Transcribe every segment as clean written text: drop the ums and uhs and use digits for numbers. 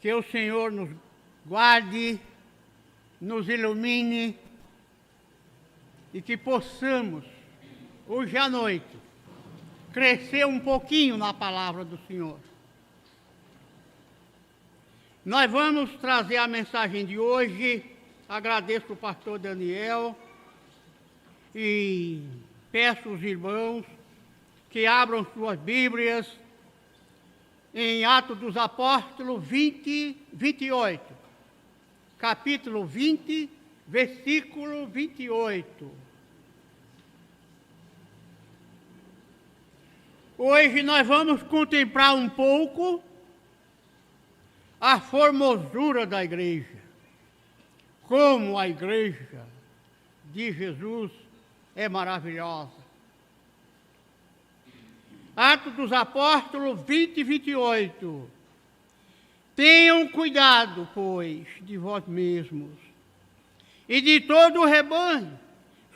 Que o Senhor nos guarde, nos ilumine e que possamos, hoje à noite, crescer um pouquinho na palavra do Senhor. Nós vamos trazer a mensagem de hoje. Agradeço o pastor Daniel e peço aos irmãos que abram suas Bíblias em Atos dos Apóstolos 28, capítulo 20, versículo 28. Hoje nós vamos contemplar um pouco a formosura da igreja, como a igreja de Jesus é maravilhosa. Atos dos Apóstolos 20, 28. Tenham cuidado, pois, de vós mesmos e de todo o rebanho,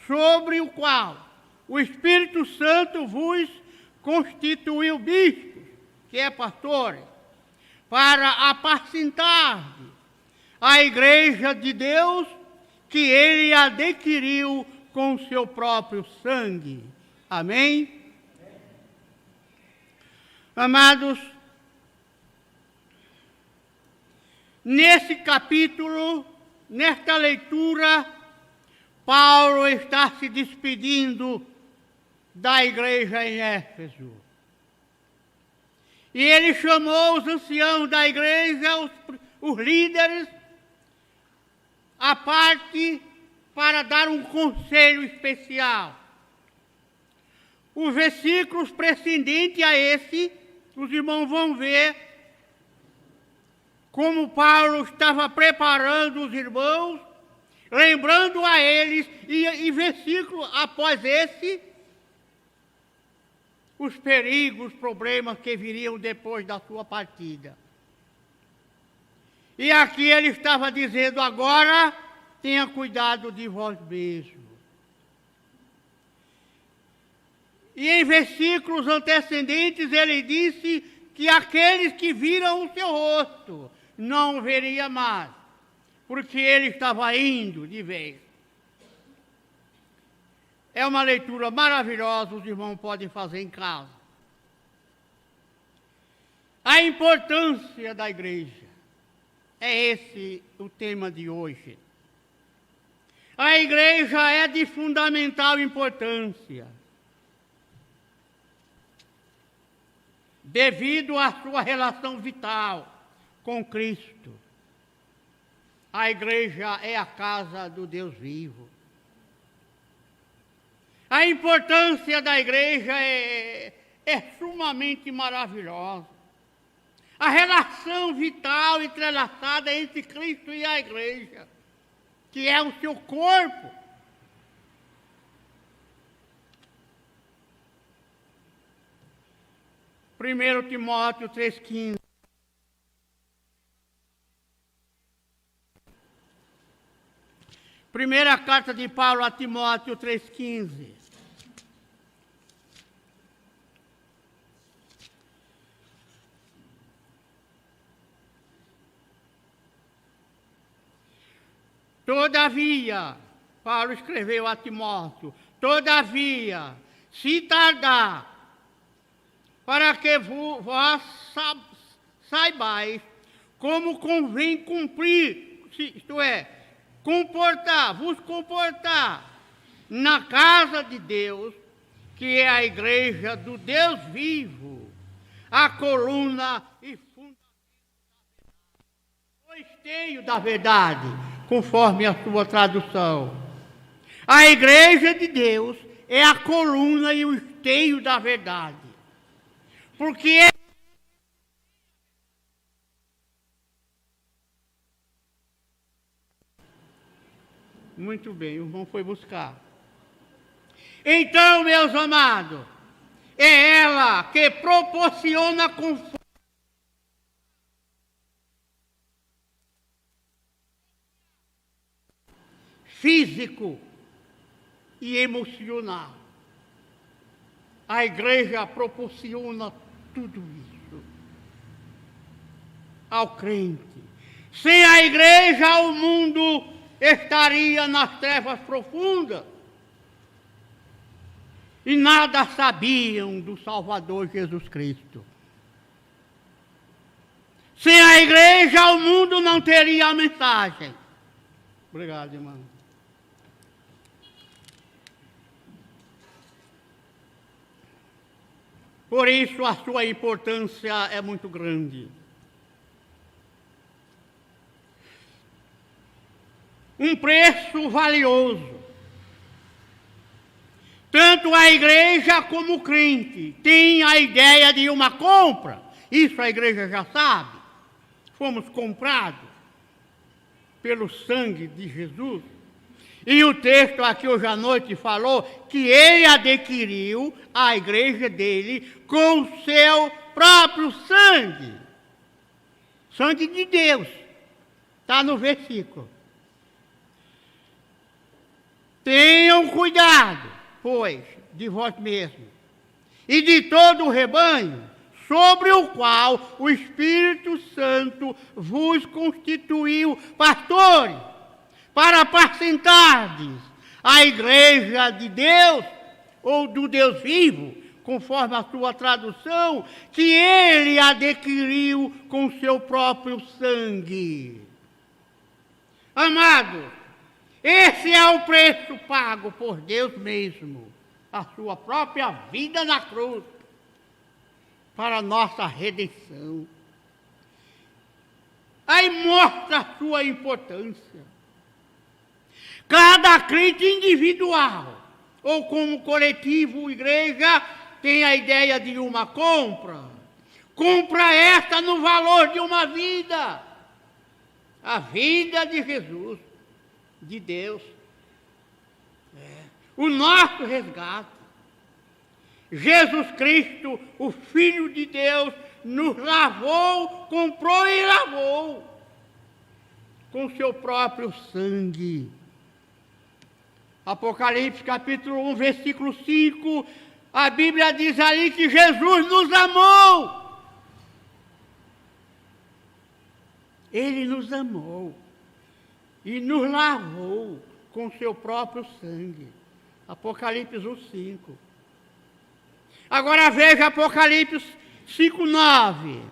sobre o qual o Espírito Santo vos constituiu bispos, que é pastores, para apacentar a igreja de Deus, que ele adquiriu com seu próprio sangue. Amém? Amados, nesse capítulo, nesta leitura, Paulo está se despedindo da igreja em Éfeso. E ele chamou os anciãos da igreja, os líderes, à parte para dar um conselho especial. Os versículos precedentes a esse, os irmãos vão ver como Paulo estava preparando os irmãos, lembrando a eles, e versículo após esse, os perigos, os problemas que viriam depois da sua partida. E aqui ele estava dizendo: agora tenha cuidado de vós mesmos. E em versículos antecedentes ele disse que aqueles que viram o seu rosto não veria mais, porque ele estava indo de vez. É uma leitura maravilhosa, os irmãos podem fazer em casa. A importância da igreja. É esse o tema de hoje. A igreja é de fundamental importância, devido à sua relação vital com Cristo. A igreja é a casa do Deus vivo. A importância da igreja é sumamente maravilhosa. A relação vital entrelaçada entre Cristo e a igreja, que é o seu corpo. Primeiro Timóteo 3,15. Primeira carta de Paulo a Timóteo 3,15. Todavia, Paulo escreveu a Timóteo, todavia, se tardar, para que vós saibais como convém cumprir, isto é, vos comportar na casa de Deus, que é a igreja do Deus vivo, a coluna e fundamento da verdade, o esteio da verdade, conforme a sua tradução. A igreja de Deus é a coluna e o esteio da verdade, porque é muito bem, o irmão foi buscar. Então, meus amados, é ela que proporciona conforto físico e emocional. A igreja proporciona tudo isso ao crente. Sem a igreja, o mundo estaria nas trevas profundas. E nada sabiam do Salvador Jesus Cristo. Sem a igreja, o mundo não teria a mensagem. Obrigado, irmão. Por isso, a sua importância é muito grande. Um preço valioso. Tanto a igreja como o crente tem a ideia de uma compra. Isso a igreja já sabe. Fomos comprados pelo sangue de Jesus. E o texto aqui hoje à noite falou que ele adquiriu a igreja dele com o seu próprio sangue. Sangue de Deus. Está no versículo. Tenham cuidado, pois, de vós mesmos e de todo o rebanho, sobre o qual o Espírito Santo vos constituiu pastores, para apacentardes a igreja de Deus, ou do Deus vivo, conforme a sua tradução, que ele adquiriu com seu próprio sangue. Amados, esse é o preço pago por Deus mesmo, a sua própria vida na cruz, para a nossa redenção. Aí mostra a sua importância. Cada crente individual, ou como coletivo, igreja, tem a ideia de uma compra. Compra esta no valor de uma vida. A vida de Jesus, de Deus. O nosso resgate. Jesus Cristo, o Filho de Deus, nos lavou, comprou e lavou com seu próprio sangue. Apocalipse capítulo 1, versículo 5, a Bíblia diz ali que Jesus nos amou. Ele nos amou e nos lavou com seu próprio sangue. Apocalipse 1, 5. Agora veja Apocalipse 5:9.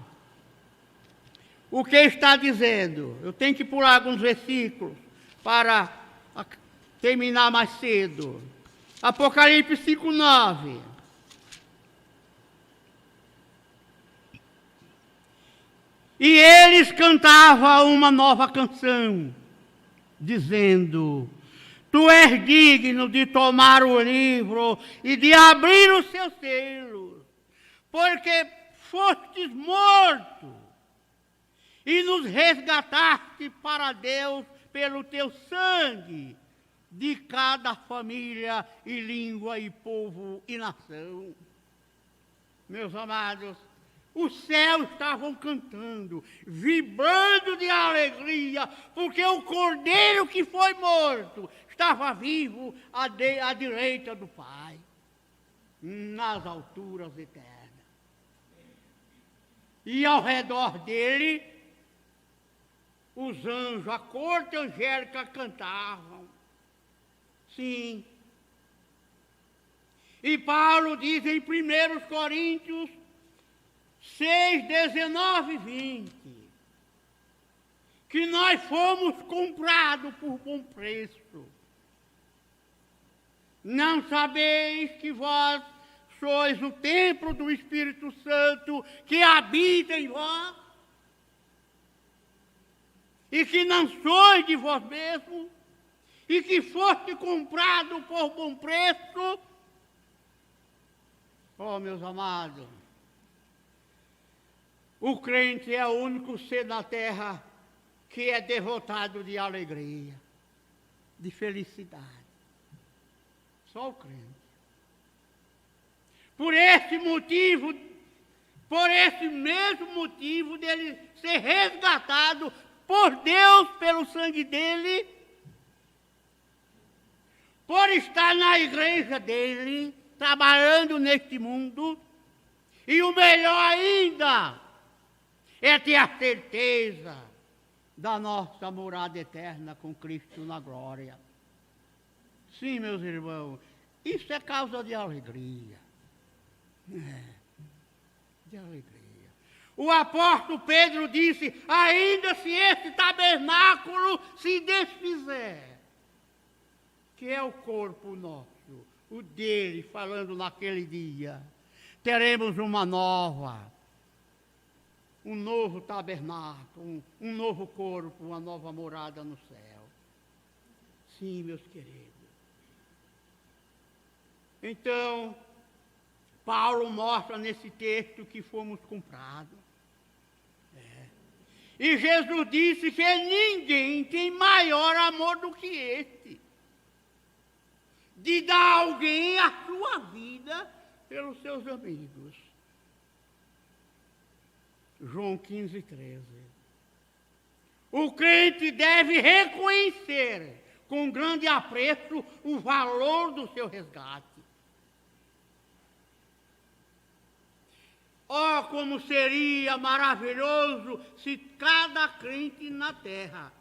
O que está dizendo? Eu tenho que pular alguns versículos para terminar mais cedo. Apocalipse 5:9. E eles cantavam uma nova canção, dizendo: Tu és digno de tomar o livro e de abrir os seus selos, porque fostes morto e nos resgataste para Deus pelo teu sangue, de cada família e língua e povo e nação. Meus amados, os céus estavam cantando, vibrando de alegria, porque o Cordeiro que foi morto estava vivo à direita do Pai, nas alturas eternas. E ao redor dele, os anjos, a corte angélica cantavam. Sim. E Paulo diz em 1 Coríntios 6, 19 e 20, que nós fomos comprados por bom preço. Não sabeis que vós sois o templo do Espírito Santo que habita em vós? E que não sois de vós mesmos? E que foste comprado por bom preço? Oh, meus amados, o crente é o único ser na terra que é derrotado de alegria, de felicidade. Só o crente. Por esse mesmo motivo dele ser resgatado por Deus pelo sangue dele, por estar na igreja dele, trabalhando neste mundo, e o melhor ainda é ter a certeza da nossa morada eterna com Cristo na glória. Sim, meus irmãos, isso é causa de alegria. De alegria. O apóstolo Pedro disse, ainda se esse tabernáculo se desfizer, que é o corpo nosso, o dele, falando naquele dia, teremos uma nova, um novo tabernáculo, um novo corpo, uma nova morada no céu. Sim, meus queridos. Então, Paulo mostra nesse texto que fomos comprados. E Jesus disse que ninguém tem maior amor do que esse, de dar a alguém a sua vida pelos seus amigos. João 15:13. O crente deve reconhecer com grande apreço o valor do seu resgate. Oh, como seria maravilhoso se cada crente na terra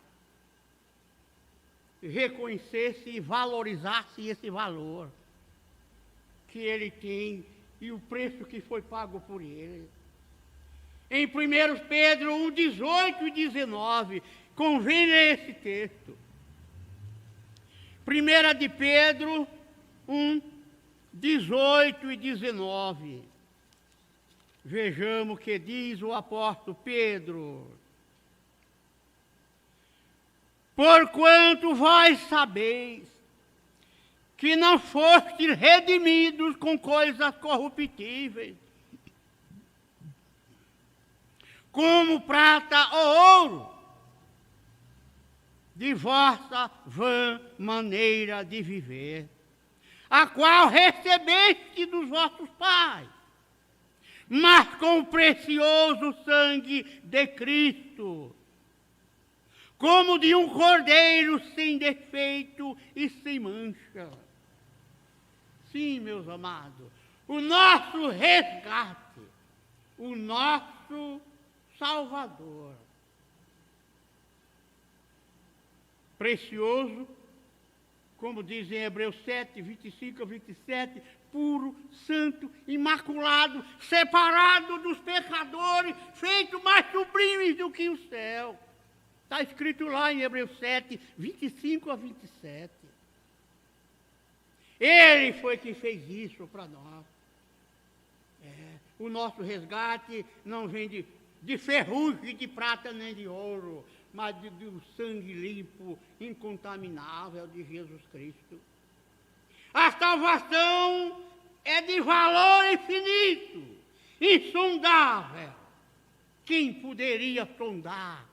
reconhecesse e valorizasse esse valor que ele tem e o preço que foi pago por ele. Em 1 Pedro 1, 18 e 19, convém ler esse texto. 1 de Pedro 1, 18 e 19. Vejamos o que diz o apóstolo Pedro. Porquanto vós sabeis que não fostes redimidos com coisas corruptíveis, como prata ou ouro, de vossa vã maneira de viver, a qual recebeste dos vossos pais, mas com o precioso sangue de Cristo, como de um cordeiro sem defeito e sem mancha. Sim, meus amados, o nosso resgate, o nosso Salvador, precioso, como diz em Hebreus 7, 25 a 27, puro, santo, imaculado, separado dos pecadores, feito mais sublime do que o céu. Está escrito lá em Hebreus 7, 25 a 27. Ele foi quem fez isso para nós. O nosso resgate não vem de ferrugem, de prata nem de ouro, mas do sangue limpo, incontaminável de Jesus Cristo. A salvação é de valor infinito, insondável. Quem poderia sondar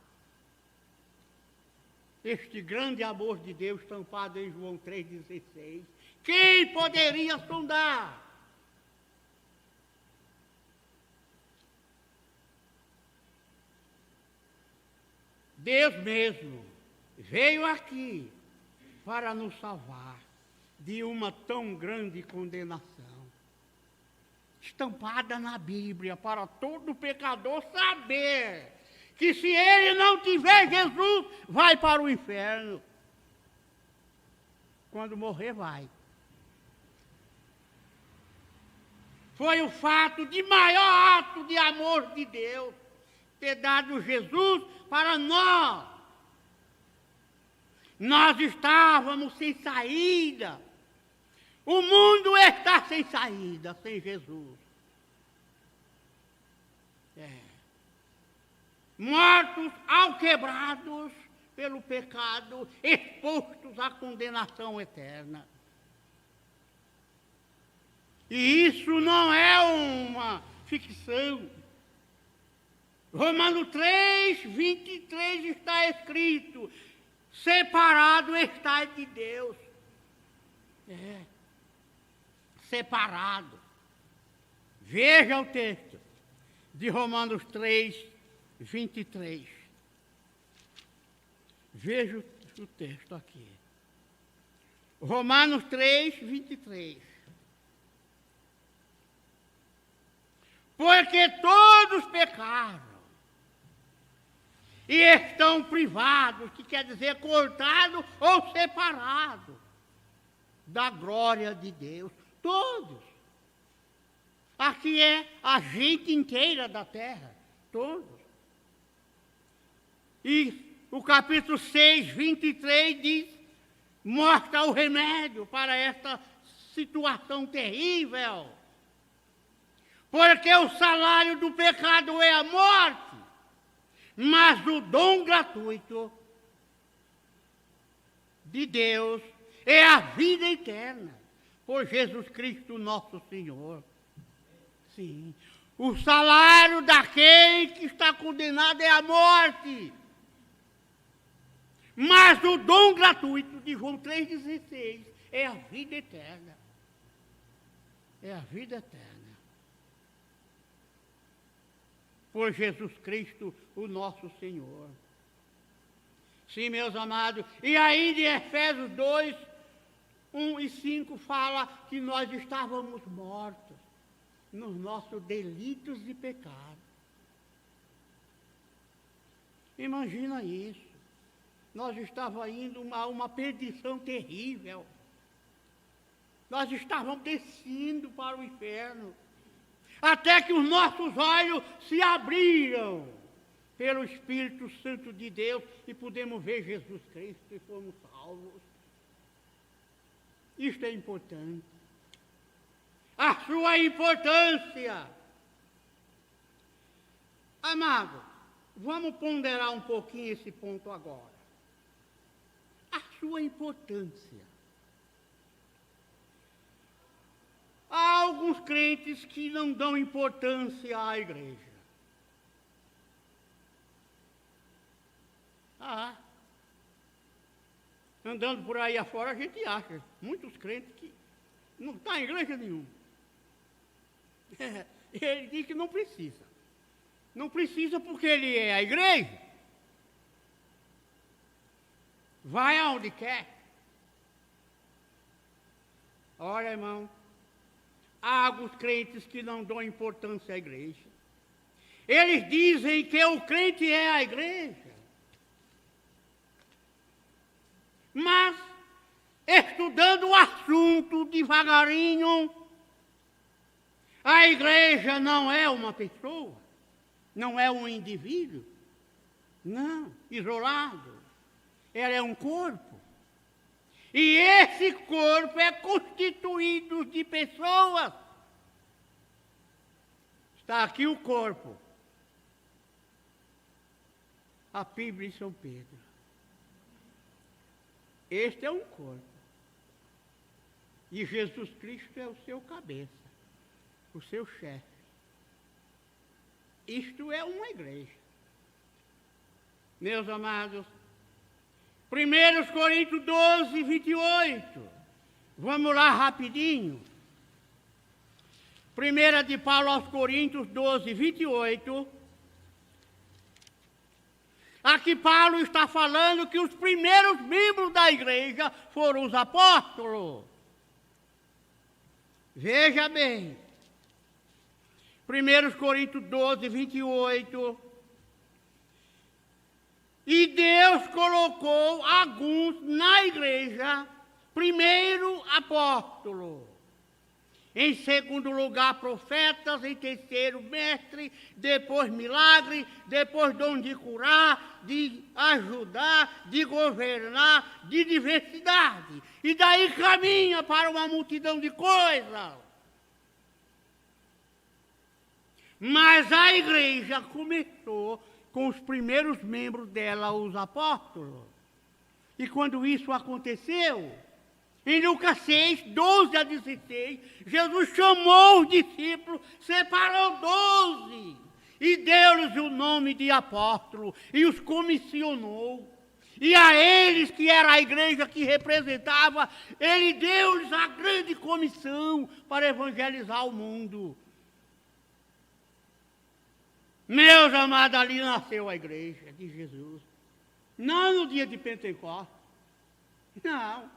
este grande amor de Deus estampado em João 3,16? Quem poderia sondar? Deus mesmo veio aqui para nos salvar de uma tão grande condenação, estampada na Bíblia, para todo pecador saber que se ele não tiver Jesus, vai para o inferno. Quando morrer, vai. Foi o fato de maior ato de amor de Deus, ter dado Jesus para nós. Nós estávamos sem saída. O mundo está sem saída, sem Jesus. Mortos, alquebrados pelo pecado, expostos à condenação eterna. E isso não é uma ficção. Romanos 3, 23 está escrito: separado está de Deus. Separado. Veja o texto de Romanos 3, 23. Veja o texto aqui. Romanos 3, 23. Porque todos pecaram e estão privados, que quer dizer cortados ou separados da glória de Deus. Todos. Aqui é a gente inteira da terra, todos. E o capítulo 6, 23 diz, mostra o remédio para esta situação terrível. Porque o salário do pecado é a morte, mas o dom gratuito de Deus é a vida eterna, por Jesus Cristo nosso Senhor. Sim, o salário daquele que está condenado é a morte, mas o dom gratuito de João 3,16 é a vida eterna. É a vida eterna. Por Jesus Cristo, o nosso Senhor. Sim, meus amados. E aí de Efésios 2, 1 e 5 fala que nós estávamos mortos nos nossos delitos e pecados. Imagina isso. Nós estávamos indo a uma perdição terrível. Nós estávamos descendo para o inferno. Até que os nossos olhos se abriram pelo Espírito Santo de Deus e pudemos ver Jesus Cristo e fomos salvos. Isto é importante. A sua importância. Amado, vamos ponderar um pouquinho esse ponto agora. A sua importância. Há alguns crentes que não dão importância à igreja. Andando por aí afora, a gente acha muitos crentes que não estão em igreja nenhuma. Ele diz que não precisa. Não precisa porque ele é a igreja. Vai aonde quer. Olha, irmão. Há alguns crentes que não dão importância à igreja. Eles dizem que o crente é a igreja. Mas, estudando o assunto devagarinho, a igreja não é uma pessoa, não é um indivíduo, não, isolado. Ela é um corpo. E esse corpo é constituído de pessoas. Está aqui o corpo. A Bíblia de São Pedro. Este é um corpo. E Jesus Cristo é o seu cabeça, o seu chefe. Isto é uma igreja. Meus amados, 1 Coríntios 12, 28. Vamos lá rapidinho. 1 de Paulo aos Coríntios 12, 28. Aqui Paulo está falando que os primeiros membros da igreja foram os apóstolos. Veja bem. 1 Coríntios 12, 28. E Deus colocou alguns na igreja, primeiro apóstolo, em segundo lugar profetas, em terceiro mestre, depois milagre, depois dom de curar, de ajudar, de governar, de diversidade. E daí caminha para uma multidão de coisas. Mas a igreja começou com os primeiros membros dela, os apóstolos. E quando isso aconteceu, em Lucas 6, 12 a 16, Jesus chamou os discípulos, separou 12 e deu-lhes o nome de apóstolo e os comissionou. E a eles, que era a igreja que representava, ele deu-lhes a grande comissão para evangelizar o mundo. Meus amados, ali nasceu a igreja de Jesus. Não no dia de Pentecostes. Não.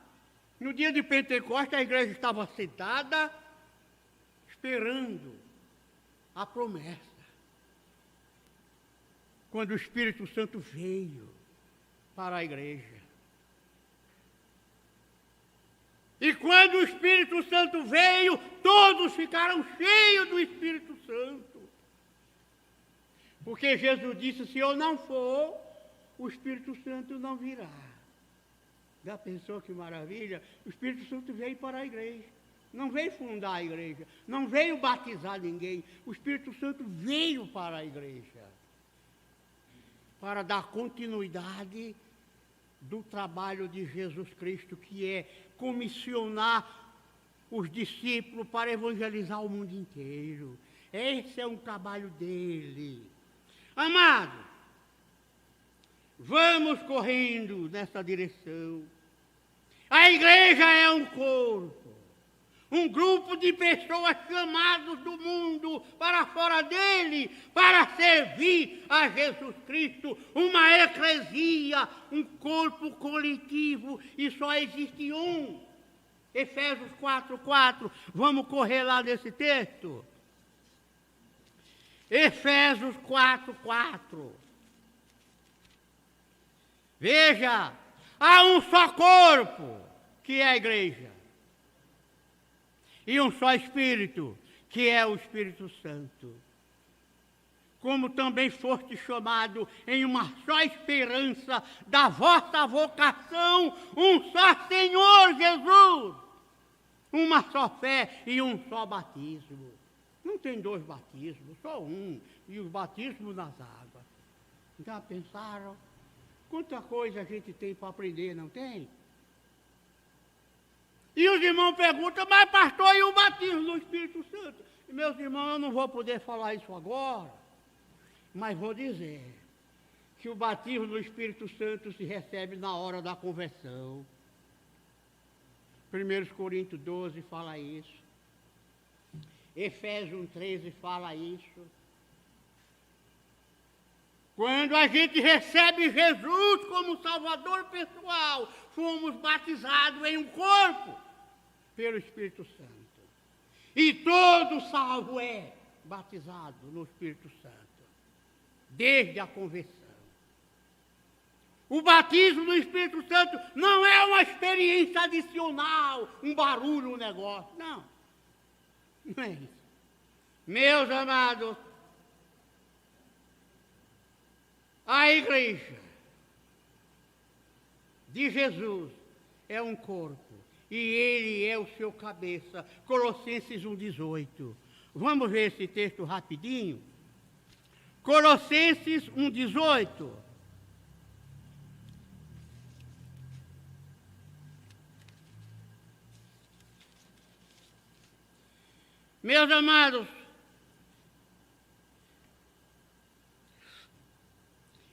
No dia de Pentecostes, a igreja estava sentada, esperando a promessa. quando o Espírito Santo veio para a igreja. E quando o Espírito Santo veio, todos ficaram cheios do Espírito Santo. Porque Jesus disse, se eu não for, o Espírito Santo não virá. Já pensou que maravilha? O Espírito Santo veio para a igreja. Não veio fundar a igreja. Não veio batizar ninguém. O Espírito Santo veio para a igreja. Para dar continuidade do trabalho de Jesus Cristo, que é comissionar os discípulos para evangelizar o mundo inteiro. Esse é um trabalho dele. Amado, vamos correndo nessa direção. A igreja é um corpo, um grupo de pessoas chamados do mundo para fora dele, para servir a Jesus Cristo, uma eclesia, um corpo coletivo, e só existe um. Efésios 4:4, vamos correr lá nesse texto? Efésios 4:4. Veja, há um só corpo, que é a igreja, e um só Espírito, que é o Espírito Santo. Como também foste chamado em uma só esperança da vossa vocação, um só Senhor Jesus, uma só fé e um só batismo. Não tem dois batismos, só um, e os batismos nas águas. Já pensaram? Quanta coisa a gente tem para aprender, não tem? E os irmãos perguntam, mas pastor, e o batismo do Espírito Santo? E, meus irmãos, eu não vou poder falar isso agora, mas vou dizer que o batismo do Espírito Santo se recebe na hora da conversão. 1 Coríntios 12 fala isso. Efésios 1:13 fala isso. Quando a gente recebe Jesus como Salvador pessoal, fomos batizados em um corpo pelo Espírito Santo. E todo salvo é batizado no Espírito Santo, desde a conversão. O batismo do Espírito Santo não é uma experiência adicional, um barulho, um negócio. Não. Não é isso. Meus amados, a igreja de Jesus é um corpo e ele é o seu cabeça. Colossenses 1:18. Vamos ver esse texto rapidinho? Colossenses 1:18. Meus amados,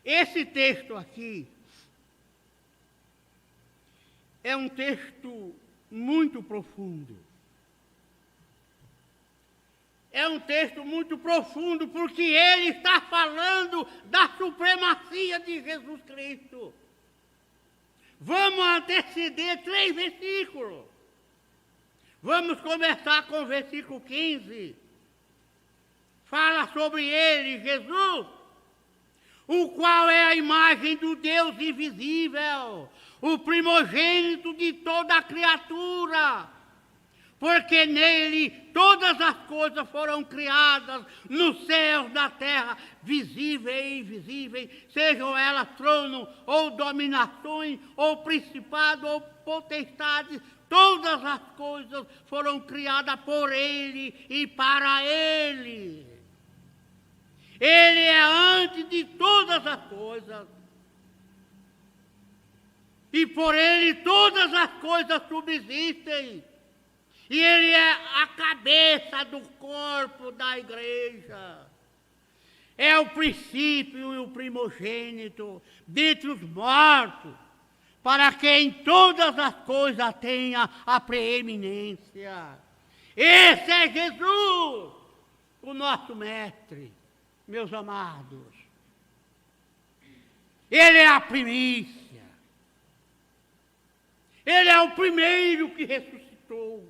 esse texto aqui é um texto muito profundo. É um texto muito profundo porque ele está falando da supremacia de Jesus Cristo. Vamos anteceder 3 versículos. Vamos começar com o versículo 15. Fala sobre ele, Jesus, o qual é a imagem do Deus invisível, o primogênito de toda a criatura, porque nele todas as coisas foram criadas, nos céus, na terra, visíveis e invisíveis, sejam elas tronos, ou dominações, ou principados, ou potestades. Todas as coisas foram criadas por ele e para ele. Ele é antes de todas as coisas. E por ele todas as coisas subsistem. E ele é a cabeça do corpo da igreja. É o princípio e o primogênito dentre os mortos, para que em todas as coisas tenha a preeminência. Esse é Jesus, o nosso mestre, meus amados. Ele é a primícia. Ele é o primeiro que ressuscitou,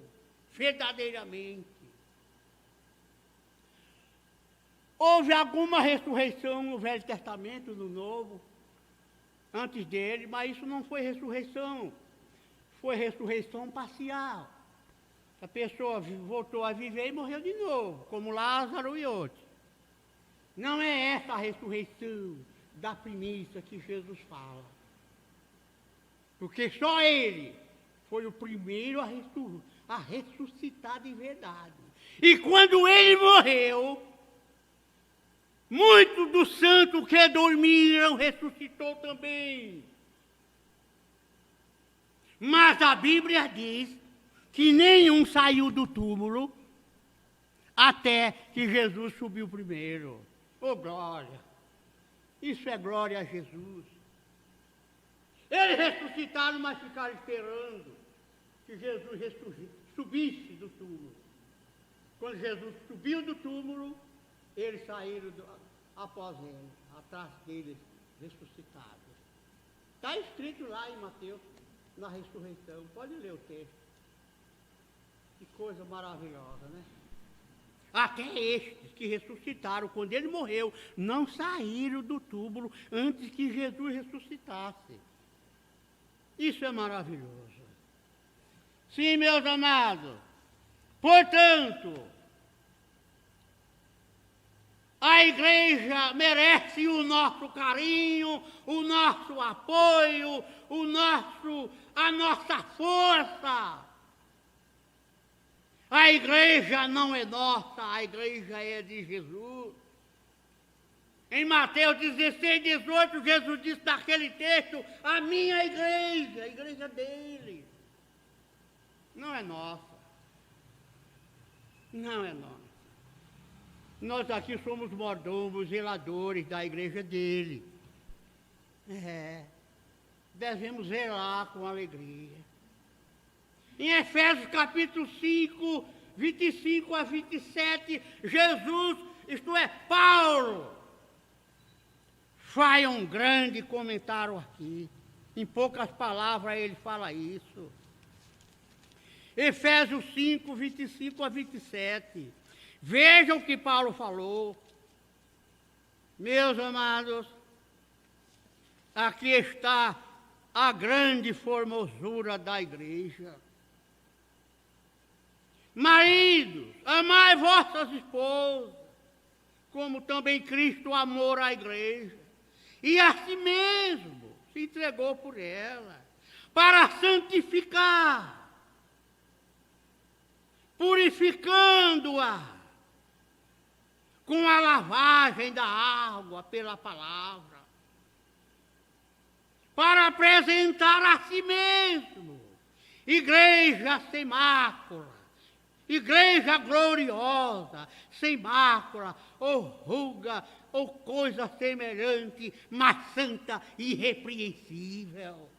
verdadeiramente. Houve alguma ressurreição no Velho Testamento, no Novo, antes dele, mas isso não foi ressurreição. Foi ressurreição parcial. A pessoa voltou a viver e morreu de novo, como Lázaro e outros. Não é essa a ressurreição da primícia que Jesus fala. Porque só ele foi o primeiro a ressuscitar de verdade. E quando ele morreu, muitos dos santos que dormiram ressuscitou também. Mas a Bíblia diz que nenhum saiu do túmulo até que Jesus subiu primeiro. Oh, glória! Isso é glória a Jesus. Eles ressuscitaram, mas ficaram esperando que Jesus subisse do túmulo. Quando Jesus subiu do túmulo, eles saíram após ele, atrás deles, ressuscitados. Está escrito lá em Mateus, na ressurreição. Pode ler o texto. Que coisa maravilhosa, né? Até estes que ressuscitaram, quando ele morreu, não saíram do túmulo antes que Jesus ressuscitasse. Isso é maravilhoso. Sim, meus amados. Portanto, a igreja merece o nosso carinho, o nosso apoio, a nossa força. A igreja não é nossa, a igreja é de Jesus. Em Mateus 16, 18, Jesus disse naquele texto, a minha igreja, a igreja dele, não é nossa. Não é nossa. Nós aqui somos mordomos, zeladores da igreja dele. Devemos zelar com alegria. Em Efésios capítulo 5, 25 a 27, Jesus, isto é, Paulo, faz um grande comentário aqui. Em poucas palavras ele fala isso. Efésios 5, 25 a 27. Vejam o que Paulo falou. Meus amados, aqui está a grande formosura da igreja. Maridos, amai vossas esposas, como também Cristo amou a igreja, e a si mesmo se entregou por ela, para santificar, purificando-a com a lavagem da água pela palavra, para apresentar a si mesmo igreja sem mácula, igreja gloriosa, sem mácula, ou ruga, ou coisa semelhante, mas santa e irrepreensível.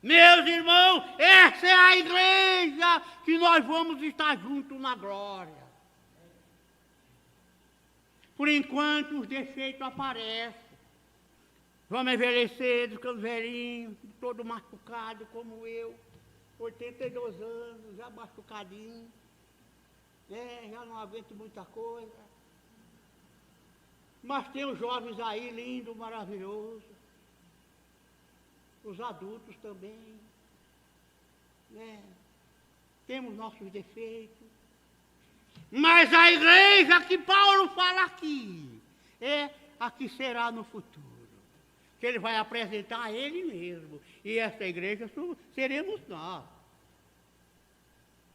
Meus irmãos, essa é a igreja que nós vamos estar juntos na glória. Por enquanto os defeitos aparecem. Vamos envelhecer, ficando velhinho, todo machucado como eu. 82 anos, já machucadinho. Já não aguento muita coisa. Mas tem os jovens aí, lindo, maravilhoso. Os adultos também. Temos nossos defeitos. Mas a igreja que Paulo fala aqui é a que será no futuro. Que ele vai apresentar a ele mesmo. E essa igreja seremos nós.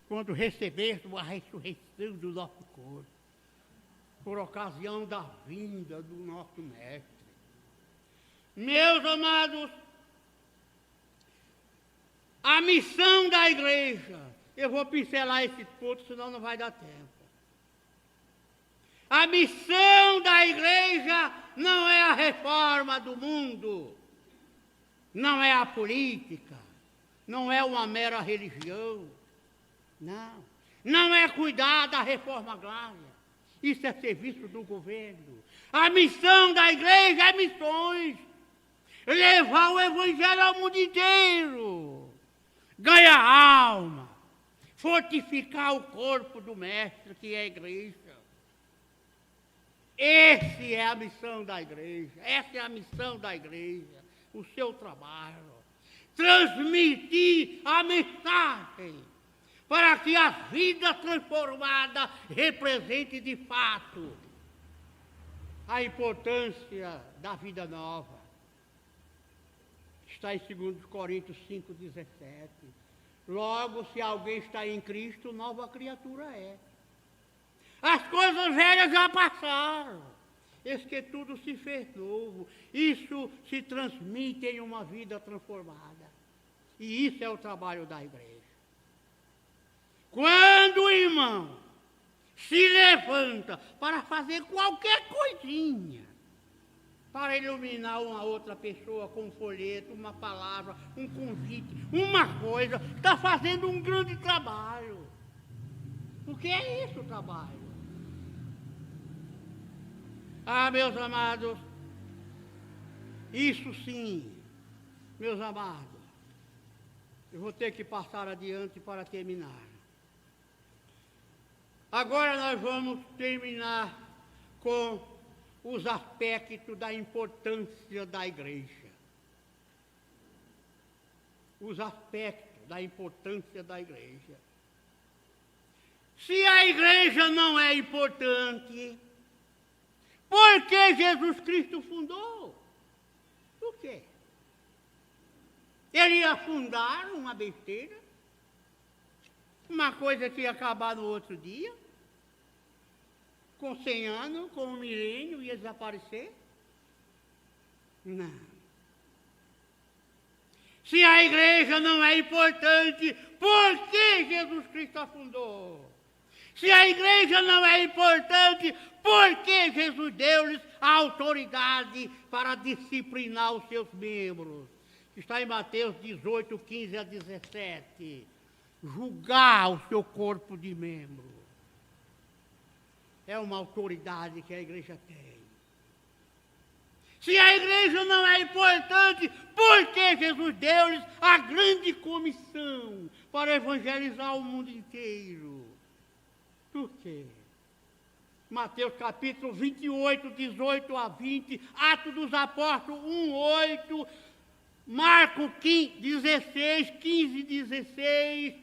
Quando recebermos a ressurreição do nosso corpo. Por ocasião da vinda do nosso Mestre. Meus amados, a missão da igreja, eu vou pincelar esse ponto, senão não vai dar tempo. A missão da igreja não é a reforma do mundo, não é a política, não é uma mera religião, não é cuidar da reforma agrária, isso é serviço do governo. A missão da igreja é missões, levar o evangelho ao mundo inteiro, ganhar alma, fortificar o corpo do mestre, que é a igreja. Essa é a missão da igreja, essa é a missão da igreja, o seu trabalho. Transmitir a mensagem para que a vida transformada represente de fato a importância da vida nova. Está em 2 Coríntios 5,17. Logo, se alguém está em Cristo, nova criatura é. As coisas velhas já passaram. Eis que tudo se fez novo. Isso se transmite em uma vida transformada. E isso é o trabalho da igreja. Quando o irmão se levanta para fazer qualquer coisinha, para iluminar uma outra pessoa com um folheto, uma palavra, um convite, uma coisa, está fazendo um grande trabalho. Porque é isso o trabalho. Ah, meus amados, isso sim, meus amados, eu vou ter que passar adiante para terminar. Agora nós vamos terminar com os aspectos da importância da igreja. Os aspectos da importância da igreja. Se a igreja não é importante, por que Jesus Cristo fundou? Por quê? Ele ia fundar uma besteira? Uma coisa que ia acabar no outro dia? Com 100 anos, com 1 milênio, ia desaparecer? Não. Se a igreja não é importante, por que Jesus Cristo a fundou? Se a igreja não é importante, por que Jesus deu-lhes a autoridade para disciplinar os seus membros? Está em Mateus 18, 15 a 17. Julgar o seu corpo de membro. É uma autoridade que a igreja tem. Se a igreja não é importante, por que Jesus deu-lhes a grande comissão para evangelizar o mundo inteiro? Por quê? Mateus capítulo 28, 18 a 20, Atos dos Apóstolos 1, 8, Marcos 16, 15, 16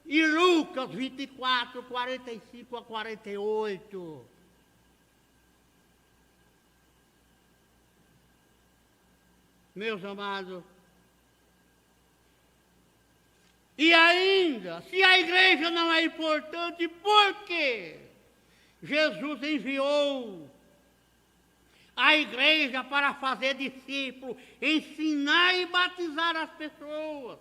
e Lucas 24, 45 a 48. Meus amados, e ainda, se a igreja não é importante, por quê? Jesus enviou a igreja para fazer discípulos, ensinar e batizar as pessoas.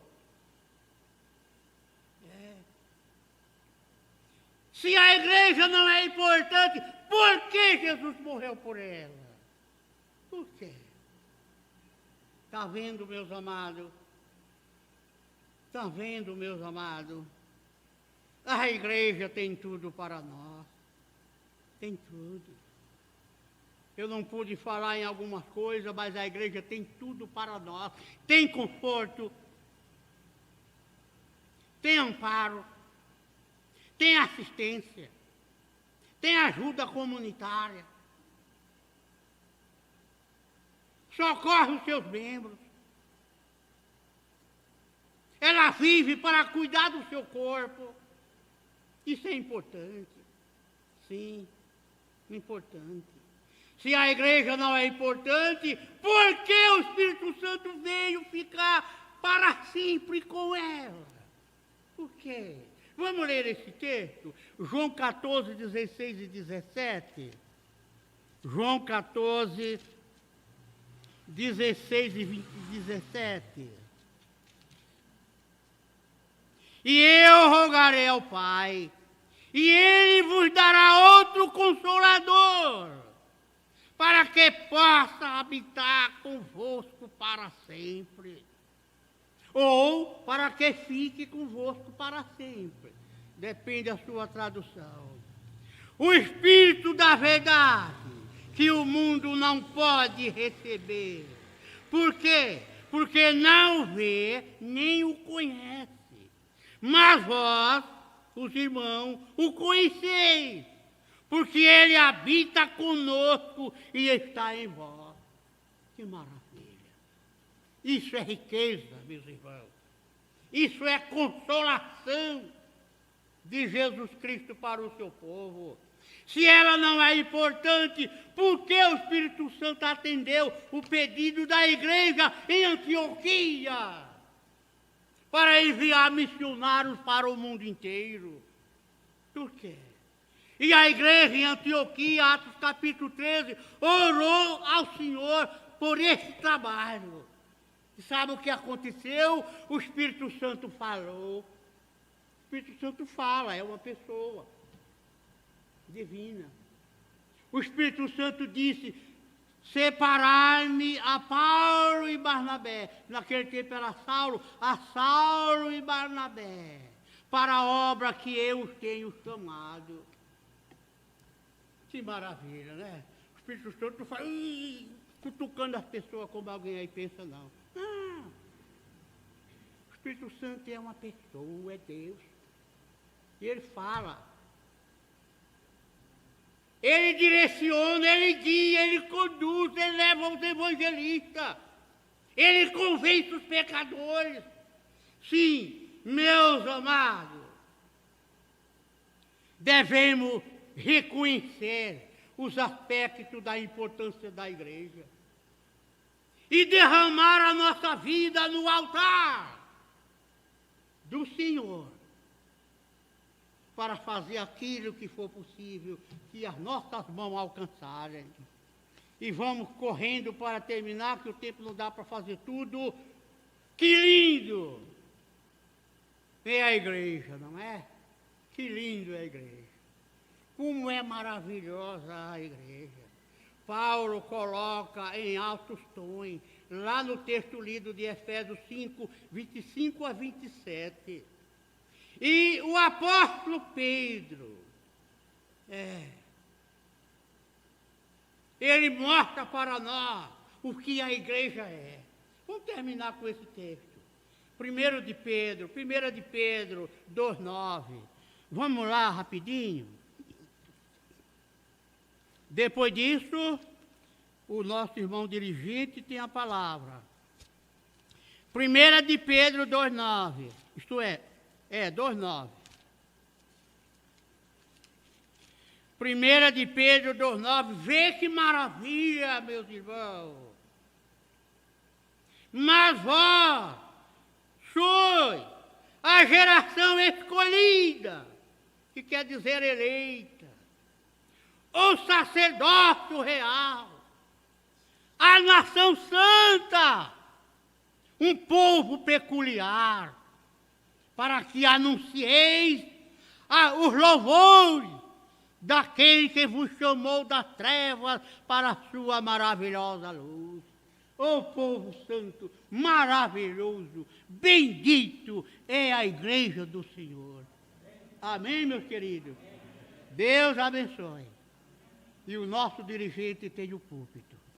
Se a igreja não é importante, por que Jesus morreu por ela? Por quê? Está vendo, meus amados? Está vendo, meus amados? A igreja tem tudo para nós. Tem tudo. Eu não pude falar em algumas coisas, mas a igreja tem tudo para nós. Tem conforto, tem amparo, tem assistência, tem ajuda comunitária, socorre os seus membros. Ela vive para cuidar do seu corpo. Isso é importante. Sim, importante. Se a igreja não é importante, por que o Espírito Santo veio ficar para sempre com ela? Por quê? Vamos ler esse texto? João 14, 16 e 17. João 14, 16 e 17. E eu rogarei ao Pai, e Ele vos dará outro Consolador, para que possa habitar convosco para sempre. Ou para que fique convosco para sempre. Depende da sua tradução. O Espírito da verdade, que o mundo não pode receber. Por quê? Porque não vê nem o conhece. Mas vós, os irmãos, o conheceis, porque Ele habita conosco e está em vós. Que maravilha! Isso é riqueza, meus irmãos. Isso é consolação de Jesus Cristo para o seu povo. Se ela não é importante, por que o Espírito Santo atendeu o pedido da igreja em Antioquia para enviar missionários para o mundo inteiro? Por quê? E a igreja em Antioquia, Atos capítulo 13, orou ao Senhor por esse trabalho. E sabe o que aconteceu? O Espírito Santo falou. O Espírito Santo fala, é uma pessoa divina. O Espírito Santo disse: separai-me a Paulo e Barnabé. Naquele tempo era Saulo, a Saulo e Barnabé, para a obra que eu os tenho chamado. Que maravilha, né? O Espírito Santo não fala cutucando as pessoas como alguém aí pensa, não. Não. O Espírito Santo é uma pessoa, é Deus. E Ele fala. Ele direciona, Ele guia, Ele conduz, Ele leva os evangelistas. Ele convence os pecadores. Sim, meus amados, devemos reconhecer os aspectos da importância da igreja e derramar a nossa vida no altar do Senhor para fazer aquilo que for possível, que as nossas mãos alcançarem. E vamos correndo para terminar, que o tempo não dá para fazer tudo. Que lindo é a igreja, não é? Que lindo é a igreja. Como é maravilhosa a igreja. Paulo coloca em altos tons, lá no texto lido de Efésios 5, 25 a 27. E o apóstolo Pedro, ele mostra para nós o que a igreja é. Vamos terminar com esse texto. 1 de Pedro 2,9. Vamos lá rapidinho. Depois disso, o nosso irmão dirigente tem a palavra. 1 de Pedro 2,9. Isto é 2,9. 1 de Pedro 2,9. Vê que maravilha, meus irmãos. Mas vós sois a geração escolhida, que quer dizer eleita, o sacerdócio real, a nação santa, um povo peculiar, para que anuncieis os louvores daquele que vos chamou das trevas para a sua maravilhosa luz. Ô povo santo, maravilhoso, bendito é a igreja do Senhor. Amém, meus queridos? Deus abençoe. E o nosso dirigente tem o púlpito.